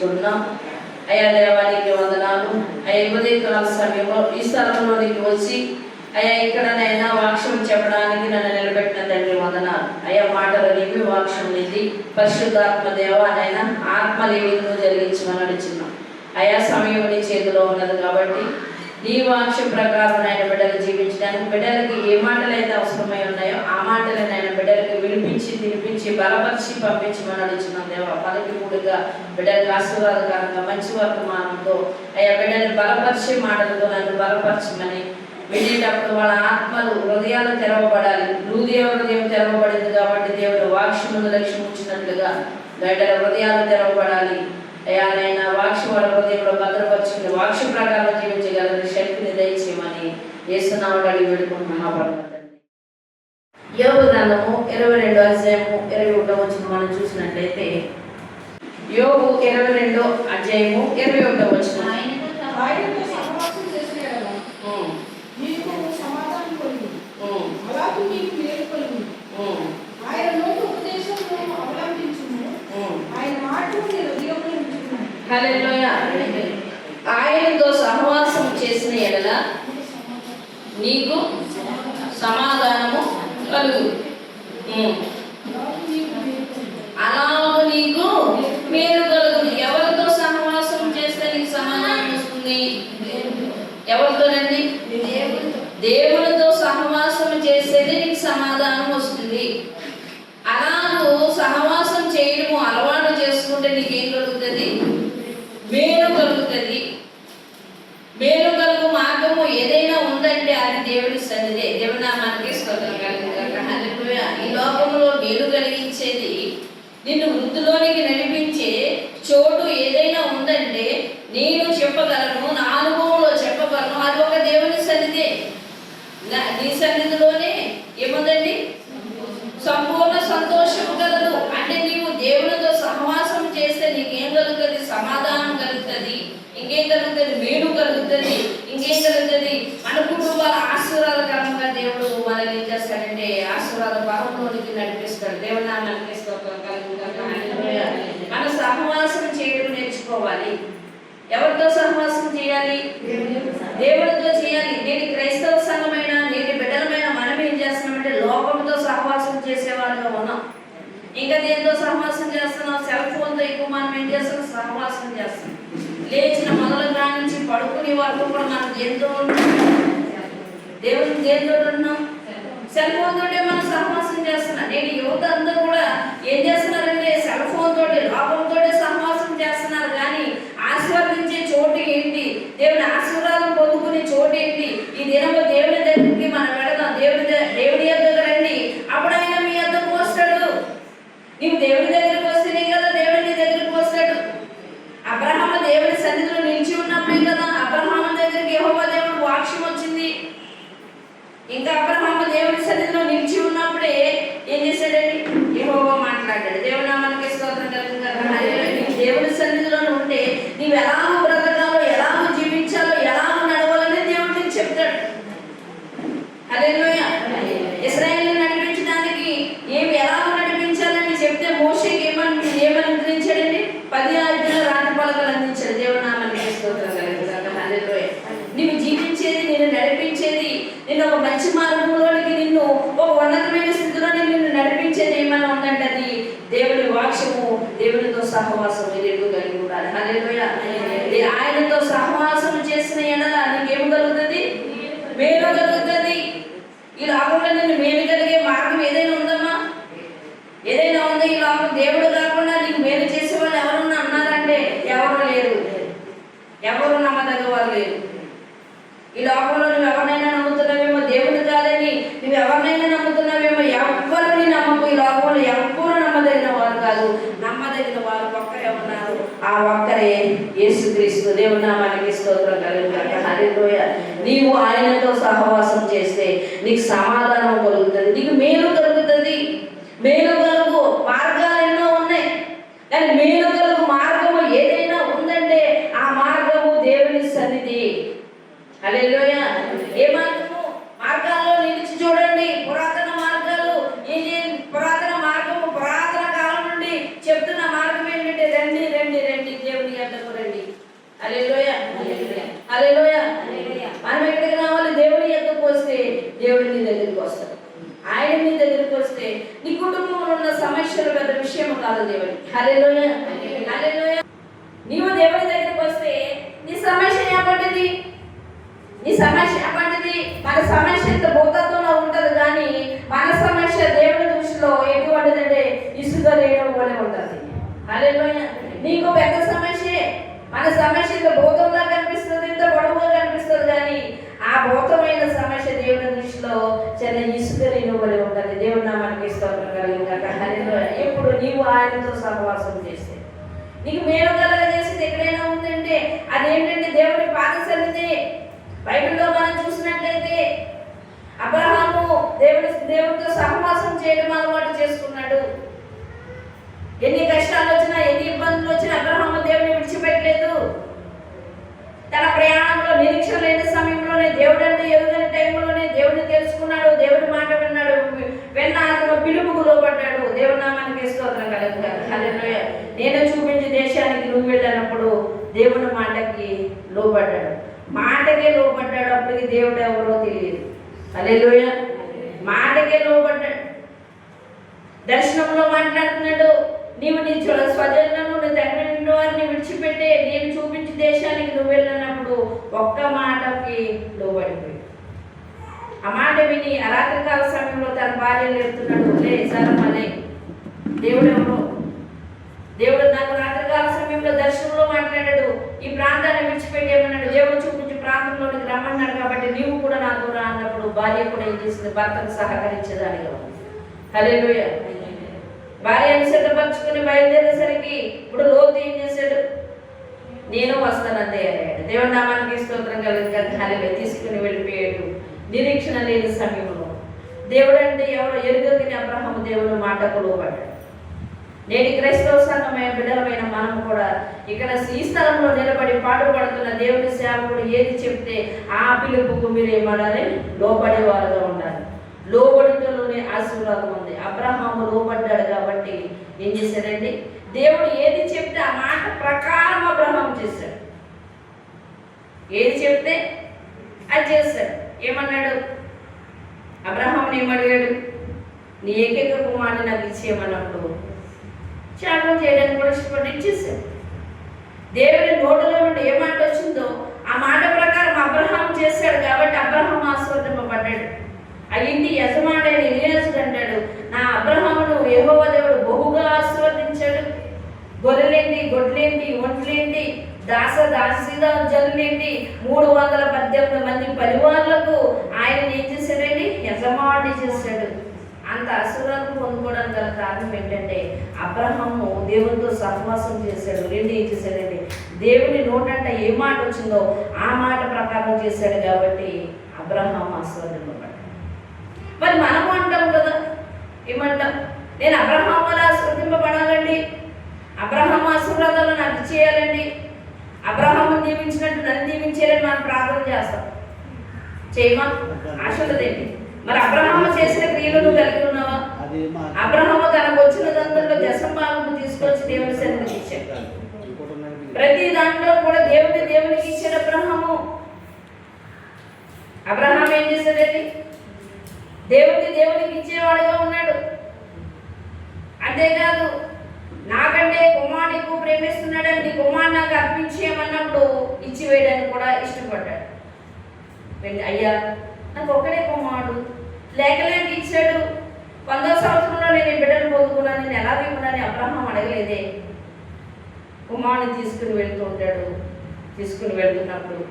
చెల్లించుకుంటున్నాం. అయ్యా దేవానికి వందనాలు. అయ్యా ఉదయకాల సమయంలో ఈ స్థలంలోనికి వచ్చి అయ్యా ఇక్కడనైనా వాక్యం చెప్పడానికి నన్ను నిలబెట్టిన తండ్రి వందనాలు. అయ్యా మాటలు నీవి, వాక్యం నీది. పరిశుద్ధాత్మ దేవానైనా ఆత్మ లేవిను జరిగించమని అడుగుతున్నాం. అయ్యా సమయం నీ చేతిలో ఉన్నది కాబట్టి నీ వాక్యం ప్రకారం ఆయన బిడ్డలు జీవించడానికి బిడ్డలకి ఏ మాటలు అయితే అవసరమై ఉన్నాయో ఆ మాటలను ఆయన బిడ్డలకి వినిపించి తినిపించి బలపరిచి పంపించమని అడుగుతున్నాం దేవా. పలకిపూడిగా బిడ్డలకు ఆశీర్వాదకరంగా మంచి వర్తమానంతో అయ్యా బిడ్డలు బలపరిచే మాటలతో నన్ను బలపరచమని వినేటప్పుడు వాళ్ళ ఆత్మలు హృదయాలు తెరవబడాలి. హృదయం తెరవబడింది కాబట్టి దేవుడు వాక్యమును లక్ష్యం ఉంచినట్లుగా బిడ్డల హృదయాలు తెరవబడాలి. అయ్యానైనా వాక్యం వాళ్ళ హృదయంలో భద్రపరుచుకుని వాక్యం ప్రకారం జీవించగలని శక్తిని దయచేయమని యేసునామములో అడిగి వేడుకుంటున్నాం. యోబు గ్రంథము 22వ అధ్యాయము 21వ వచనం మనం చూసినట్లయితే యోబు 22వ అధ్యాయము 21వ వచనం హల్లెలూయా. ఆయనతో సహవాసం చేసిన ఎడల నీకు సమాధానము కలుగు, అలాగూ నీకు మేలు కలుగు. ఎవరితో సహవాసం చేస్తే నీకు సమాధానం వస్తుంది? ఎవరితోనండి? దేవునితో సహవాసం చేస్తేనే నీకు సమాధానం వస్తుంది. అలాగూ సహవాసం చేయడము అలవాటు చేసుకుంటే నీకేం కలుగుతుంది? మేలు కలుగుతుంది. మేలు కలుగు మార్గము ఏదైనా ఉందంటే అది దేవుడి సన్నిధే. దేవుని నామానికి స్తోత్రం కలుగుగాక. హల్లెలూయా. ఈ లోకంలో మేలు కలిగించేది, నిన్ను వృద్ధిలోనికి నడిపించే చోటు ఏదైనా ఉందంటే నేను చెప్పగలను, నా అనుభవంలో చెప్పగలను, అది ఒక దేవుని సన్నిధే. నీ సన్నిధిలోనే ఏముందండి? సంపూర్ణ సంతోషం కలదు. అంటే నీవు దేవునితో సహవాసం చేస్తే నీకేం కలుగుతుంది? సమాధానం కలుగుతుంది. ఇంకేం కలుగుతుంది? మేలు కలుగుతుంది. ఇంకేం కలుగుతుంది? మన కుటుంబాల ఆశీర్వాదకరంగా దేవుడు మనల్ని ఏం చేస్తాడంటే ఆశీర్వాద భావంలోనికి నడిపిస్తాడు. దేవుని నామానికి స్తోత్రం కలుగుగాక. మన సహవాసం చేయడం నేర్చుకోవాలి. ఎవరితో సహవాసం చేయాలి? దేవుడితో చేయాలి. నేటి క్రైస్తవ సంఘమైన నేటి బిడ్డలమైన మనం ఏం చేస్తున్నామంటే లోకంతో సహవాసం చేసేవారుగా ఉన్నాం. ఇంకా దేంతో సహవాసం చేస్తున్నాం? సెల్ ఫోన్తో ఎక్కువ మనం ఏం చేస్తున్నాం? సహవాసం చేస్తున్నాం. లేచిన మొదలు నుంచి పడుకునే వరకు కూడా మనం దేంతో ఉంటున్నాం? దేవుని దేంతో ఉంటున్నాం? సెల్ ఫోన్ తోటే మనం సహవాసం చేస్తున్నాం. నేను యువత అంతా కూడా ఏం చేస్తున్నారంటే సెల్ ఫోన్ తోటి లోకంతో సహవాసం చేస్తున్నారు. కానీ ఆశీర్వదించే చోటు ఏంటి? దేవుని ఆశీర్వాదం పొందుకునే చోటు ఏంటి? ఈ దినంలో దేవుని దగ్గరికి మనం వెళదాం. దేవుని దగ్గర రండి, అప్పుడు ఆయన మీ వద్దకు వస్తాడు. నీవు దేవుని దగ్గరికి వస్తేనే కదా దేవుని నీ దగ్గరికి వస్తాడు. అబ్రహాము దేవుని సన్నిధిలో నిలిచి ఉన్నప్పుడే కదా అబ్రహాము దగ్గరికి యెహోవా దేవుడు వాక్యం వచ్చింది. ఇంకా అబ్రహాము దేవుని సన్నిధిలో నిలిచి ఉన్నప్పుడే ఏం చేశాడండి? యెహోవా మాట్లాడాడు. దేవుని నామానికి స్తోత్రం కలుగుగాక. దేవుని సన్నిధిలో ఉంటే నీవు ఎలాగో బ్రతకాలో, ఎలాగో జీవించాలో, ఎలాగో నడవాలని దేవుడు నీకు చెప్తాడు. హల్లెలూయా. ఇశ్రాయేలును నడిపించడానికి ఎలాగో నడిపించాలని చెప్తే మోషేకి ఏమని అందించాడండి? 10 ఆజ్ఞల రాతి పలకలు అందించాడు. దేవుని నామానికి స్తోత్రం కలుగుగాక. హల్లెలూయా. నీవు జీవించేది, నిన్ను నడిపించేది, నిన్ను ఒక మంచి మార్గంలోనికి, నిన్ను ఒక ఉన్నతమైన స్థితిలో నిన్ను నడిపించేది ఏమైనా ఉందంటే అది దేవుని వాక్యము, దేవునితో సహవాసం ఎదుగు కలిగి ఉండాలి. హల్లెలూయా. ఆయనతో సహవాసం చేసిన ఎడల నీకేం కలుగుతుంది? మేలు కలుగుతుంది. ఈ లోకంలో నిన్ను మేలు కలిగే మార్గం ఏదైనా ఉందమ్మా? ఏదైనా ఉందా ఈ లోకం? దేవుడు కాకుండా నీకు మేలు చేసే వాళ్ళు ఎవరున్నా అన్నారంటే ఎవరు లేరు. ఎవరు నమ్మదగ్గ వారు లేరు. ఈ లోకంలో నువ్వు ఎవరినైనా నమ్ముతున్నావేమో, దేవుడు కాదని నువ్వు ఎవరినైనా నమ్ముతున్నావేమో, ఎవరిని నమ్మకు. ఈ లోకంలో ఎవ్వరు నమ్మదగిన వారు కాదు. నమ్మదగిన వారు ఒక్కరే ఉన్నారు. ఆ ఒక్కరే యేసుక్రీస్తు. దేవుని నామానికి స్తోత్రం కలుగుగాక. హల్లెలూయా. నీవు ఆయనతో సహవాసం చేస్తే నీకు సమాధానం కలుగుతుంది, నీకు మేలు కలుగుతుంది. మేలు కలుగు మార్గాలు ఎన్నో ఉన్నాయి, కానీ మేలు కలుగు మార్గము ఏదైనా ఉందంటే ఆ మార్గము దేవుని సన్నిధి. హల్లెలూయా. ఏ మార్గము? మార్గాల్లో నిలిచి చూడండి. పురాతన మార్గాలు, పురాతన మార్గము పురాతన కాలం నుండి చెప్తున్న మార్గం ఏంటంటే రండి రండి రండి దేవుని ఏమంటది? నీ సమస్య ఏమంటది? మన సమస్య ఎంత భూతత్వంలో ఉంటది, కానీ మన సమస్య దేవుని దృష్టిలో ఎటువంటిదంటే ఇసుక రేణువు వలె ఉంటుంది. హల్లెలూయా. నీకు పెద్ద సమస్యే, మన సమస్య ఇంత భూతంలా కనిపిస్తుంది, ఇంత పొడవుగా కనిపిస్తుంది, కానీ ఆ భూతమైన సమస్య దేవుని దృష్టిలో చిన్న ఇసుక రేణువు వలె ఉంటుంది. దేవుడు నామానికి స్తోత్రం కలుగుగాక. హల్లెలూయా. ఎప్పుడు నీవు ఆయనతో సహవాసం చేస్తే నీకు మేలు కలగజేసేది ఎక్కడైనా ఉందంటే అదేంటంటే దేవుడి పాద సన్నిధి. బైబిల్లో మనం చూసినట్లయితే అబ్రహాము దేవుడితో సహవాసం చేయడం అలవాటు చేసుకున్నాడు. ఎన్ని కష్టాలు వచ్చినా, ఎన్ని ఇబ్బందులు వచ్చినా అబ్రహాము దేవుడిని విడిచిపెట్టలేదు. తన ప్రయాణంలో నిరీక్షణ లేని సమయంలోనే, దేవుడు అంటే ఎరుగని టైంలోనే దేవుడిని తెలుసుకున్నాడు, దేవుడి మాట విన్నాడు. అతను పిలుపుకు లోబడ్డాడు. దేవుడి నామానికి స్తోత్రం కలుగుగాక. హల్లెలూయా. నేను చూపించే దేశానికి నువ్వు వెళ్ళినప్పుడు దేవుడి మాటకి లోబడ్డాడు. మాటకే లోబడ్డాడు. అప్పటికి దేవుడు ఎవరో తెలియదు. హల్లెలూయా. మాటకే లోబడ్డాడు. దర్శనంలో మాట్లాడుతున్నాడు, నీవు నీ స్వజనులను, నీ తండ్రి నిండు వారిని విడిచిపెట్టే నేను చూపించే దేశానికి నువ్వు వెళ్ళినప్పుడు ఒక్క మాటకి లోబడిపోయి ఆ మాట విని ఆ రాత్రికాల సమయంలో తన భార్యను ఎడుతున్నాడు, లే సరమలే. దేవుడు ఎవరో, దేవుడు నాకు రాత్రికాల సమయంలో దర్శనంలో మాట్లాడాడు, ఈ ప్రాంతాన్ని విడిచిపెట్టేమన్నాడు. దేవుడు చూపించి ప్రాంతంలోనికి రమ్మన్నాడు, కాబట్టి నీవు కూడా నాతో రా అన్నప్పుడు భార్య కూడా ఏం చేసింది? భర్తను సహకరించేదానిగా ఉంది. హల్లెలూయా. భార్యను సిద్ధపరచుకుని బయలుదేరేసరికి ఇప్పుడు లోతు ఏం చేశాడు? నేను వస్తానందే అన్నాడు. దేవుడి నామానికి స్తోత్రం కలుగుగాక. హల్లెలూయా. తీసుకుని వెళ్ళిపోయాడు. నిరీక్షణ లేని సమయంలో దేవుడు అంటే ఎవరో ఎరుగని అబ్రహాము దేవుడు మాటకు లోబడ్డాడు. నేటి క్రైస్తవ సంఘమైన బిడ్డలమైన మనం కూడా ఇక్కడ ఈ స్థలంలో నిలబడి పాటుపడుతున్న దేవుని సేవకుడు ఏది చెప్తే ఆ పిలుపుకు మీరు ఏమనాలి? లోబడేవారుగా ఉండాలి. లోబడిలోనే ఆశీర్వాదం ఉంది. అబ్రహాము లోబడ్డాడు కాబట్టి ఏం చేశాడండి? దేవుడు ఏది చెప్తే ఆ మాట ప్రకారం అబ్రహాము చేశాడు. ఏది చెప్తే అది చేశాడు. ఏమన్నాడు? అబ్రహాముని ఏమడిగాడు? నీ ఏకైక కుమారుని నాకు ఇచ్చేయమన్నప్పుడు త్యాగం చేయడానికి కూడా ఇష్టపడి ఇచ్చేసాడు. దేవుని నోటిలో నుండి ఏ మాట వచ్చిందో ఆ మాట ప్రకారం అబ్రహాము చేశాడు కాబట్టి అబ్రహాము ఆశీర్వదింపబడ్డాడు. ఆ ఇంటి యజమానుడైన ఎలియాజరు అంటాడు, నా అబ్రహామును యెహోవా దేవుడు బహుగా ఆశీర్వదించాడు. గొర్రెలేంటి, గొడ్లేంటి, ఒంట్లేంటి, దాసీగా జనులేంటి, 318 మంది పరివారులకు ఆయన ఏం చేశాడండి? యజమానుడి చేశాడు. అంత ఆశీర్వాదం పొందుకోవడానికి గల కారణం ఏంటంటే అబ్రహాము దేవునితో సహవాసం చేశాడు. రెండు ఏం చేశాడండి? దేవుని నోటంట ఏ మాట వచ్చిందో ఆ మాట ప్రకారం చేశాడు కాబట్టి అబ్రహాము ఆశీర్వదింపబడ్డాడు. మరి మనము అంటాం కదా, ఏమంటాం? నేను అబ్రహాము వల్ల ఆశీర్వదింపబడాలండి, అబ్రహాము ఆశీర్వాదాలు నాకు చేయాలండి, అబ్రహాము దీవించినట్టు నన్ను దీవించేయాలని మనం ప్రార్థన చేస్తాం. చేయమా? ఆశలదేంటి? మరి అబ్రహాము చేసిన క్రియలు నువ్వు కలిగి ఉన్నావా? అబ్రహాము తనకు వచ్చిన దాంట్లో దశంభాగము తీసుకొచ్చి దేవుని సన్నిధికి ఇచ్చాడు. ప్రతి దాంట్లో కూడా దేవునికి ఇచ్చాడు అబ్రహాము. అబ్రహాము ఏం చేశాడండి? దేవునికి ఇచ్చేవాడుగా ఉన్నాడు. అంతేకాదు, నాకంటే కుమారుని ఎక్కువ ప్రేమిస్తున్నాడని నీ కుమారుని నాకు అర్పించేయమన్నప్పుడు ఇచ్చివేయడానికి కూడా ఇష్టపడ్డాడు. అయ్యా నాకు ఒక్కడే కుమారుడు, లేకలేక ఇచ్చాడు, 100వ సంవత్సరంలో నేను ఈ బిడ్డను పొందుకున్నాను, నేను ఎలా ఇవ్వనని అబ్రహాం అడగలేదే. కుమారుని తీసుకుని వెళ్తున్నప్పుడు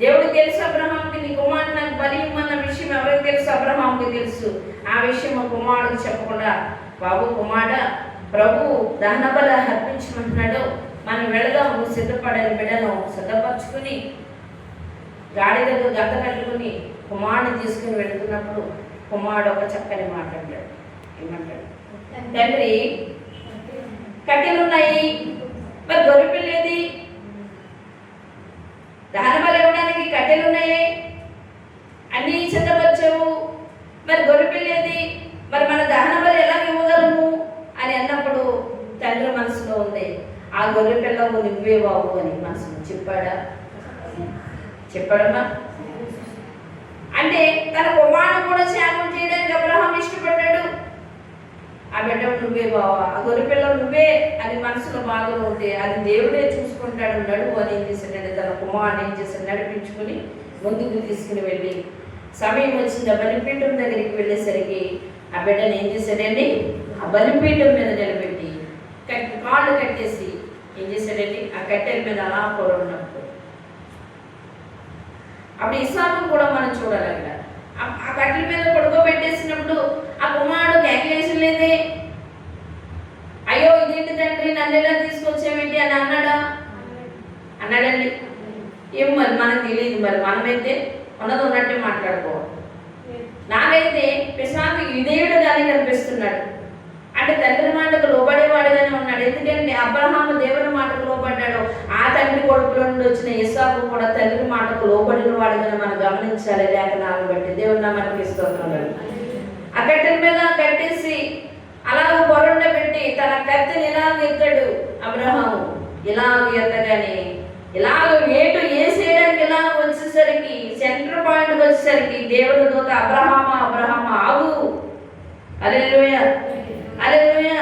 దేవుడికి తెలుసు అబ్రహాంకి, నీ కుమారుడు నాకు బలి ఇమ్మన్న విషయం ఎవరికి తెలుసు? అబ్రహాంకి తెలుసు. ఆ విషయం కుమారుడికి చెప్పకుండా, బాబు కుమారుడా, ప్రభు దహన బలి అర్పించమంటున్నాడు, మనం వెళదాం, నువ్వు సిద్ధపడని బిడ్డను సిద్ధపరచుకుని గాడిదకు గంట కట్టుకుని కుమారుడిని తీసుకుని వెళుతున్నప్పుడు కుమారుడు ఒక చక్కని మాట అంటాడు. ఏమంటాడు? తండ్రి, కట్టెలున్నాయి, మరి గొర్రెపిల్లేది? దహన బలి ఇవ్వడానికి కట్టెలున్నాయి, అన్నీ సిద్ధపరిచావు, మరి గొర్రెపిల్లేది? మరి మన దహన బలి ఎలా ఇవ్వగలము అని అన్నప్పుడు తండ్రి మనసులో ఉంది, ఆ గొర్రె పిల్లవు నువ్వే బాబు అని మనసులో చెప్పాడమ్మా. అంటే తన కుమారుడు కూడా త్యాగం చేయడానికి అబ్రహాం ఇష్టపడ్డాడు. ఆ బిడ్డ నువ్వే బావా, ఆ గొర్రెపిల్ల నువ్వే అని మనసులో బాధలో ఉంటే అది దేవుడే చూసుకుంటాడు నడువు అని ఏం చేశాడంటే తన కుమారుని ఏం చేశాడు నడిపించుకుని ముందుకు తీసుకుని వెళ్ళి సమయం వచ్చింది ఆ బలిపీఠం దగ్గరికి వెళ్ళేసరికి ఆ బిడ్డను ఏం చేశాడండి ఆ బలిపీఠం మీద నిలబెట్టి కాళ్ళు కట్టేసి ఏం చేశాడండి ఆ కట్టెల మీద అలా పొరన్నప్పుడు అప్పుడు ఇసాకు కూడా మనం చూడాలంట. ఆ కట్టెల మీద పడుకోబెట్టేసినప్పుడు ఆ కుమారుడు కేకలేసలేదే, అయ్యో ఇదేంటి తండ్రి నన్ను ఎలా తీసుకొచ్చావేంటి అని అన్నాడండి. ఏం మరి మనకు తెలియదు, మరి మనమైతే ఉన్నది ఉన్నట్టే మాట్లాడుకోవాలి. నాకైతే పిశాకు విధేయుడుగానే కనిపిస్తున్నాడు. అంటే తండ్రి మాటకు లోబడేవాడుగానే ఉన్నాడు. ఎందుకంటే అబ్రహాము దేవుని మాటకు లోబడ్డాడు. ఆ తండ్రి కొడుకుల నుండి వచ్చిన ఇస్సాకు కూడా తండ్రి మాటకు లోబడిన వాడుగానే మనం గమనించాలి. లేఖనాలను బట్టి దేవుని నామానికి స్తోత్రాలు. ఆ కట్టెల మీద కట్టేసి అలాగ పొరండ పెట్టి తన కత్తిని ఇలాగ ఎత్తాడు అబ్రహాము. ఇలాగ ఎత్తగానే ఇలాగ వేటు వేసేయడానికి ఇలా వచ్చేసరికి సెంటర్ పాయింట్ వచ్చేసరికి దేవుని దూత అబ్రహామా ఆగు, హల్లెలూయా హల్లెలూయా,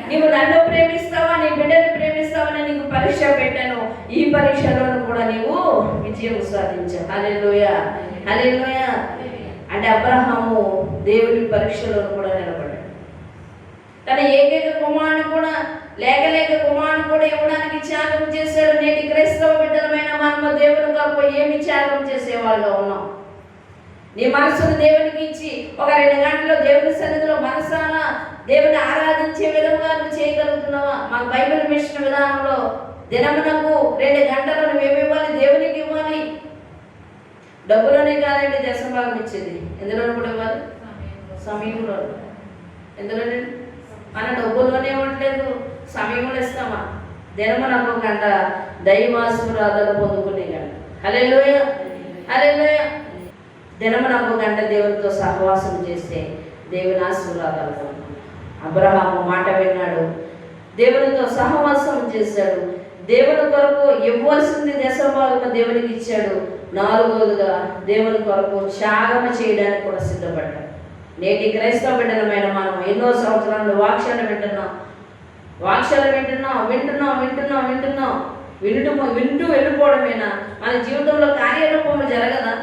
నీవు నన్ను ప్రేమిస్తావా నీ బిడ్డను ప్రేమిస్తావని నీకు పరీక్ష పెట్టాను, ఈ పరీక్షలోనూ కూడా నీవు విజయం సాధించావు. హల్లెలూయా హల్లెలూయా. అంటే అబ్రహాము దేవుని పరీక్షలో కూడా నిలబడ్డాడు. తన ఏకైక కుమారుని కూడా లేక కుమారుని కూడా ఇవ్వడానికి త్యాగం చేశాడు. నేటి క్రైస్తవ బిడ్డలమైన మనము దేవుని కొరకు ఏమి త్యాగం చేసేవాళ్ళగా ఉన్నాం? నీ మనసును దేవునికి ఇచ్చి ఒక 2 గంటలు దేవుని సన్నిధిలో మనసాన దేవుని ఆరాధించే విధంగా నువ్వు చేయగలుగుతున్నావా? మాకు బైబిల్ మిషన్ విధానంలో దినమునకు 2 గంటలు నువ్వేమి ఇవ్వాలి? దేవునికి ఇవ్వాలి. డబ్బులోనే కాదండి దశభాగం ఇచ్చేది, ఎందులో కూడా ఇవ్వాలి? సమయంలో. ఎందులోనే మన డబ్బుల్లోనే ఉండలేదు, సమయంలో ఇస్తామా? దినమునకు 1 గంట దైవాశీర్వాదాలు పొందుకునే గంట. హల్లెలూయా హల్లెలూయా. దినమునకు 1 గంట దేవునితో సహవాసం చేస్తే దేవుని ఆశీర్వాదాలు పొందుతాం. అబ్రహాము మాట విన్నాడు, దేవునితో సహవాసం చేశాడు. దేవుని కొరకు ఇవ్వాల్సింది దశభాగము దేవునికి ఇచ్చాడు. 4వదిగా దేవుని కొరకు త్యాగం చేయడానికి కూడా సిద్ధపడ్డాడు. నేటి క్రైస్తవ బిడ్డలమైన మనం ఎన్నో సంవత్సరాలు వాక్యాలు వింటూ వెళ్ళిపోవడమేనా? మన జీవితంలో కార్యరూపము జరగదా?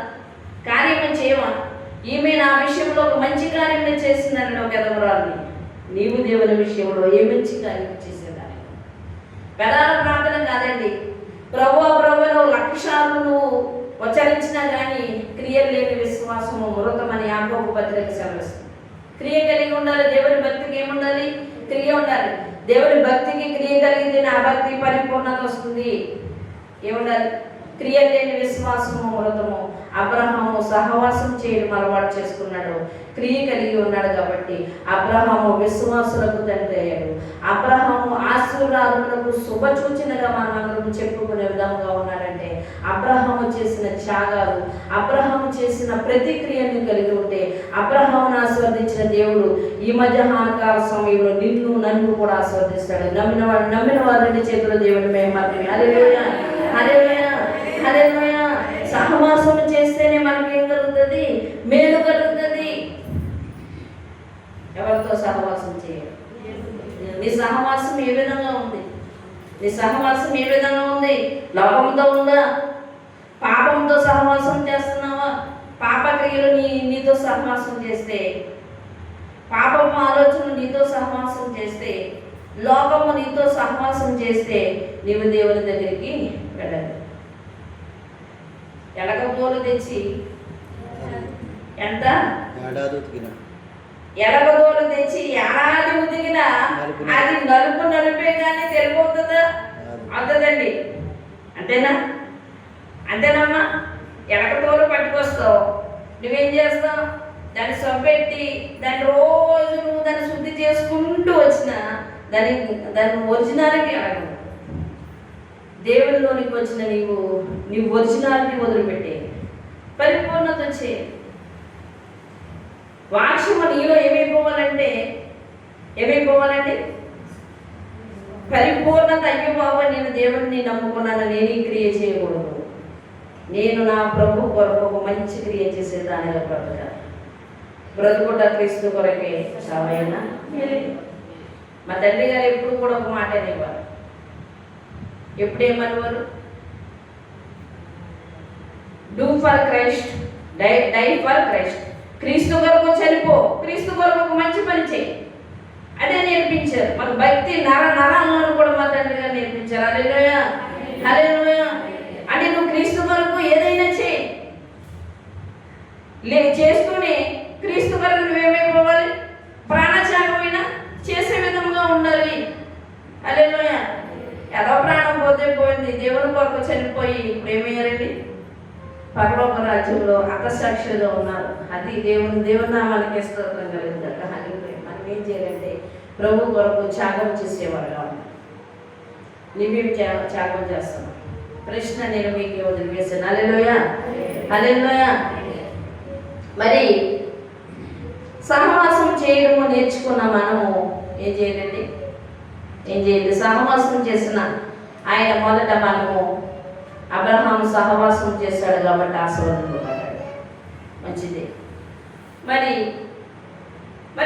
కార్యము చేయవా? ఈమె నా విషయంలో ఒక మంచి కార్యం చేసిందని ఒక ఎదవరాన్ని, నీవు దేవుని విషయంలో ఏ మంచి కార్యం చేసేదాన్ని? పెదాల ప్రార్థన కాదండి, ప్రభువా ప్రభువు 1,00,000 సార్లు నువ్వు ఉచ్చరించినా కానీ క్రియలు లేని విశ్వాసము మృతమని యాకోబు పత్రిక సెలవిస్తుంది. క్రియ కలిగి ఉండాలి. దేవుని భక్తికి ఏముండాలి? క్రియ ఉండాలి. దేవుని భక్తికి క్రియ కలిగితే నా భక్తి పరిపూర్ణత వస్తుంది. ఏముండాలి? క్రియ లేని విశ్వాసము మృతము. అబ్రహాము సహవాసం చేయడం అలవాటు చేసుకున్నాడు, క్రియ కలిగి ఉన్నాడు కాబట్టి అబ్రహాము విశ్వాసులకు తండ్రి అయ్యాడు. అబ్రహాము ఆశీర్వాదములకు శుభసూచనగా మనమందరం చెప్పుకునే విధంగా ఉన్నాడంటే అబ్రహాము చేసిన త్యాగాలు, అబ్రహాము చేసిన ప్రతిక్రియను కలిగి ఉంటే అబ్రహామును ఆశీర్వదించిన దేవుడు ఈ మధ్యాహ్నకాల సమయంలో నిన్ను నన్ను కూడా ఆశీర్వదిస్తాడు. నమ్మిన వారి చేతిలో దేవుని మహిమ. హల్లెలూయా హల్లెలూయా హల్లెలూయా. సహవాసం చేస్తేనే మనకి ఏం కలుగుతుంది? మేలు కలుగుతుంది. ఎవరితో సహవాసం చేయాలి? నీ సహవాసం ఏ విధంగా ఉంది? నీ సహవాసం ఏ విధంగా ఉంది? లోకంతో ఉందా? పాపంతో సహవాసం చేస్తున్నావా? పాపక్రియలు నీతో సహవాసం చేస్తే, పాపము ఆలోచనలు నీతో సహవాసం చేస్తే, లోకము నీతో సహవాసం చేస్తే నీవు దేవుని దగ్గరికి వెళ్ళదు. ఎలగబోలు తెచ్చి ఎంత ఎలగబోలు తెచ్చి ఏడాది ఉతికినా అది నలుపే కానీ తెలిపోతుందా? అవుతుందండి. అంతేనమ్మా. ఎలకతోలు పట్టుకొస్తావు, నువ్వేం చేస్తావు? దాన్ని సొప్పెట్టి దాన్ని రోజు నువ్వు దాన్ని శుద్ధి చేసుకుంటూ వచ్చిన దాని ఒరిజినాలిటీ అడగదు. దేవునిలోనికి వచ్చిన నీ ఒరిజినాలిటీ వదిలిపెట్టే పరిపూర్ణత వచ్చే వాక్యము నీలో ఏమైపోవాలంటే పరిపూర్ణత. అయ్యో బాబా, నేను దేవుడిని నమ్ముకున్నాను, నేను క్రియ చేయకూడదు, నేను నా ప్రభు కొరకు ఒక మంచి క్రియ చేసేదానిగా బ్రతకాలి. బ్రతుకుట క్రీస్తు కొరకే, చావైనా మేలే. మా తండ్రి గారు ఎప్పుడు కూడా ఒక మాట అనేవారు. ఎప్పుడేమనేవారు? Do for Christ, die for Christ. క్రీస్తు కొరకు చనిపో, క్రీస్తు కొరకు ఒక మంచి పని చేయి. అదే నేర్పించారు. మాకు భక్తి నరాలను కూడా మా తండ్రి గారు నేర్పించారు. హల్లెలూయా, హల్లెలూయా. అంటే నువ్వు క్రీస్తు కొరకు ఏదైనా చేయి, చేస్తూనే క్రీస్తు కొరకు నువ్వేమైపోవాలి? ప్రాణత్యాగమైన చేసే విధంగా ఉండాలి. హల్లెలూయా. ఏదో ప్రాణం పోతే పోయింది, దేవుని కొరకు చనిపోయి ఇప్పుడు ఏమయ్యారండి? పరలోక రాజ్యంలో హతసాక్షిగా ఉన్నారు. అది దేవుని నామానికి స్తోత్రం కలిగిందాక. మనం ఏం చేయాలంటే ప్రభు కొరకు త్యాగం చేసేవారు కావాలి. నువ్వేం త్యాగం చేస్తాను? ప్రశ్న నేను మీకు వదిలివేసాను. హల్లెలూయా, హల్లెలూయా. మరి సహవాసం చేయడము నేర్చుకున్న మనము ఏం చేయాలండి? ఏం చేయాలి? సహవాసం చేసిన ఆయన మొదట మనము అబ్రహాం సహవాసం చేశాడు కాబట్టి ఆశీర్వదింపబడ్డాడు. మంచిది. మరి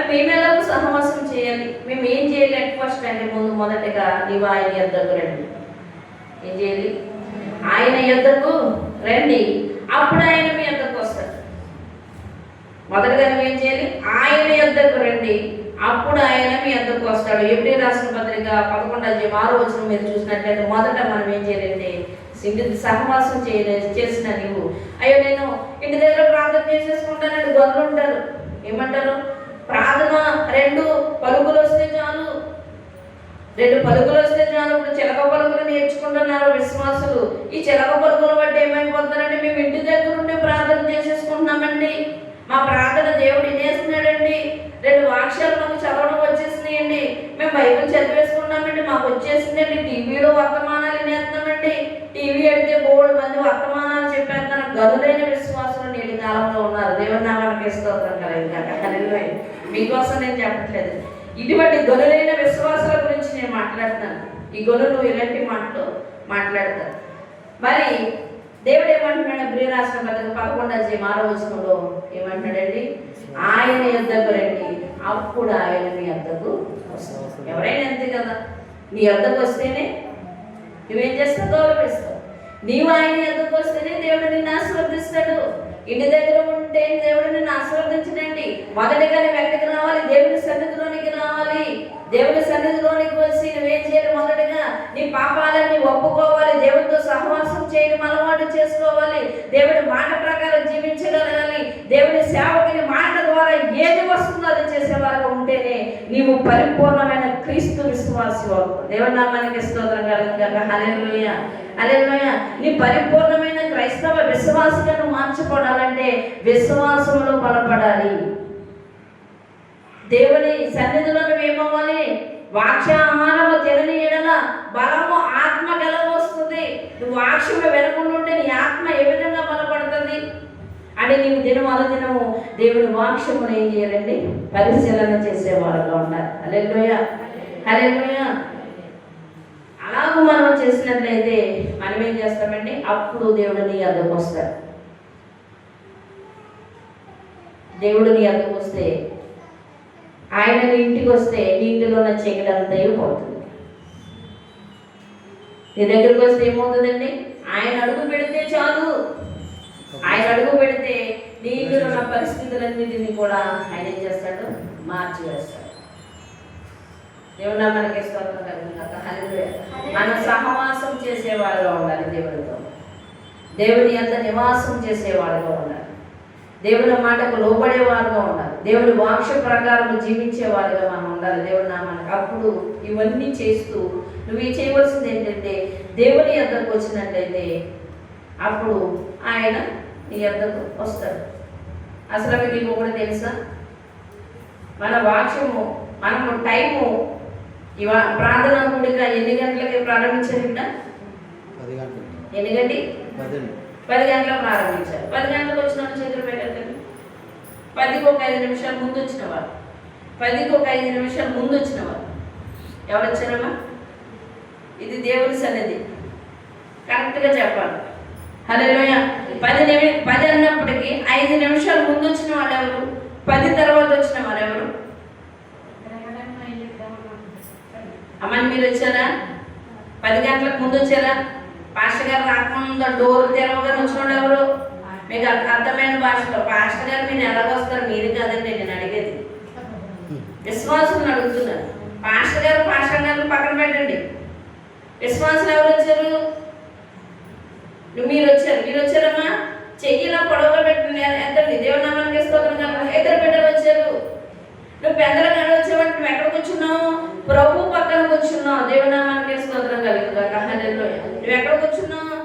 మేము ఎలాగో సహవాసం చేయాలి? మేము ఏం చేయాలి? ఫస్ట్ అంటే మొదటగా నీవు ఆయన యొద్దకు రండి. ఏం చేయాలి? ఆయన యొద్దకు రండి, అప్పుడు ఆయన మీ యొద్దకు వస్తాడు. మొదటగా నువ్వేం చేయాలి? ఆయన యొద్దకు రండి, అప్పుడు ఆయన మీ యొద్దకు వస్తాడు. ఎబ్రీ రాసిన పత్రిక 11:6 మీరు చూసినట్లయితే మొదట మనం ఏం చేయాలంటే సహవాసం చేసిన నీవు, అయ్యో నేను ఇంటి దగ్గర ప్రార్థన చేసేసుకుంటానండి. గొర్రెలు ఉంటారు, ఏమంటారు? ప్రార్థన 2 పలుకులు వస్తే చాలు, 2 పలుకులు వస్తే చాలు. ఇప్పుడు చిలక పలుకులు నేర్చుకుంటున్నారు విశ్వాసులు. ఈ చిలక పలుకులు బట్టి ఏమైపోతారంటే మేము ఇంటి దగ్గర ఉండే ప్రార్థన చేసేసుకుంటున్నామండి, మా ప్రార్థన దేవుడు వినేస్తున్నాడండి, 2 వాక్యాలు మాకు చదవడం వచ్చేసినాయండి, మేము బైబిల్ చదివేసుకున్నామండి, మాకు వచ్చేసిందండి, టీవీలో వర్తమానాలు వినేస్తున్నామండి, టీవీ అయితే బోర్డు మంది వర్తమానాలు చెప్పేస్తున్నారు. గదులైన విశ్వాసులు నేటి కాలంలో ఉన్నారు. దేవుని నామానికి స్తోత్రం కలుగుగాక. మీకోసం నేను చెప్పట్లేదు, ఇటువంటి గనులైన విశ్వాసాల గురించి నేను మాట్లాడుతున్నాను. ఈ గనులు ఇలాంటి మాటలు మాట్లాడతారు. మరి దేవుడు ఏమంటున్నాడు? ఎబ్రీ రాసిన పత్రిక 11:6 ఏమంటాడండి? ఆయన యొద్దకు రండి, అప్పుడు ఆయన మీ యొద్దకు వస్తాడు. ఎవరైనా అంతే కదా, నీ యొద్దకు వస్తేనే నువ్వేం చేస్తావు? గౌరవిస్తావు. నీవు ఆయన యొద్దకు వస్తేనే దేవుడు నిన్ను ఆశీర్వదిస్తాడు. ఇంటి దగ్గర ఉంటే దేవుడు నిన్ను ఆశీర్వదించడండి. మొదటిగా నువ్వు ఎక్కడికి రావాలి? దేవుని సన్నిధిలోనికి రావాలి. దేవుని సన్నిధిలోనికి వచ్చి నువ్వేం చేయాలి? మొదటిగా నీ పాపాలన్నీ ఒప్పుకోవాలి, దేవుడితో సహవాసం చేయడం అలవాటు చేసుకోవాలి, దేవుడి మాట ప్రకారం జీవించగలగాలి. దేవుని సేవకుని మాట ద్వారా ఏది వస్తుందో అది చేసేవారుగా ఉంటేనే నీవు పరిపూర్ణమైన క్రీస్తు విశ్వాసి వారు. దేవుని నామానికి స్తోత్రం కలుగుగాక. హల్లెలూయా, హల్లెలూయా. నీ పరిపూర్ణమైన క్రైస్తవ విశ్వాసిగా నువ్వు మార్చబడాలంటే విశ్వాసంలో బలపడాలి. దేవుని సన్నిధిలో నువ్వేమవ్వాలి? వాక్యాహారము తినని ఎడల బలము ఆత్మ గెలవ వస్తుంది. నువ్వు వాక్యము వినకుండా ఉంటే నీ ఆత్మ ఏ విధంగా బలపడుతుంది అని నీవు దినము దేవుని వాక్యమును ఏం చేయాలండి? పరిశీలన చేసేవారుగా ఉండాలి. హల్లెలూయా, హల్లెలూయా. అలాగూ మనం చేసినట్లయితే మనం ఏం చేస్తామండి? అప్పుడు దేవుడు నీ యొద్దకు వస్తాడు. దేవుడు నీ యొద్దకు వస్తే, ఆయన నీ ఇంటికి వస్తే నీ ఇంటిలో ఉన్న చీకటి అంతా పోతుంది. నీ దగ్గరికి వస్తే ఏమవుతుందండి? ఆయన అడుగు పెడితే చాలు. ఆయన అడుగు పెడితే నీ ఇంటిలో ఉన్న పరిస్థితులన్నింటినీ కూడా ఆయన ఏం చేస్తాడు? మార్చి వేస్తాడు. దేవుడు మనకి స్తోత్రం కలుగుగాక. హల్లెలూయా. మనం సహవాసం చేసేవాడుగా ఉండాలి దేవుడితో. దేవుని అంత నివాసం చేసేవాడుగా ఉండాలి. దేవుని మాటకు లోబడేవారుగా ఉండాలి. దేవుని వాక్య ప్రకారం జీవించేవారుగా మనం ఉండాలి దేవుని నామానికి. అప్పుడు ఇవన్నీ చేస్తూ నువ్వు చేయవలసింది ఏంటంటే దేవుని యొద్దకు వచ్చినట్లయితే అప్పుడు ఆయన నీ యొద్దకు వస్తాడు. అసలు మీకు కూడా తెలుసా? మన వాక్యము, మనము టైము ప్రార్థన కూడిక ఎన్ని గంటలకి ప్రారంభించారు? ఇక్కడ 10 గంటలకు ప్రారంభించారు. 10 గంటలకు వచ్చిన చేతులు పెట్టండి. 10కి ఒక 5 నిమిషాలు ముందు వచ్చిన వారు, 10కి ఒక 5 నిమిషాలు ముందు వచ్చిన వారు ఎవరు వచ్చారమ్మా? ఇది దేవుని సన్నిధి, కరెక్ట్గా చెప్పాలి. హల్లెలూయా. 10 అన్నప్పటికీ 5 నిమిషాలు ముందు వచ్చిన వాళ్ళు ఎవరు? 10 తర్వాత వచ్చిన వారెవరు? అమ్మని మీరు వచ్చారా? 10 గంటలకు ముందు వచ్చారా? పాస్టర్ గారు రాకముందు డోర్ తెరవగానే వచ్చినోడు ఎవరు? మీకు అర్థమైన భాషలో పాస్టర్ గారు మీరు ఎలాగొస్తారు? మీరు కాదండి నేను అడిగేది, విశ్వాసులను అడుగుతున్నారు. పాస్టర్ గారు పక్కన పెట్టండి. విశ్వాసులు ఎవరు వచ్చారు? మీరు వచ్చారమ్మా. చెయ్యిలా పొడవుగా పెట్టండి. ఎంతండి? దేవుని నామానికి స్తోత్రం కదా. 2 బిడ్డలు వచ్చారు. నువ్వు పెద్దలుగానే వచ్చావంటే నువ్వు ఎక్కడ కూర్చున్నావు? ప్రభు పక్కన కూర్చున్నావు. దేవుని నామానికి స్తోత్రం కలుగుతుంది. నువ్వు ఎక్కడ కూర్చున్నావు?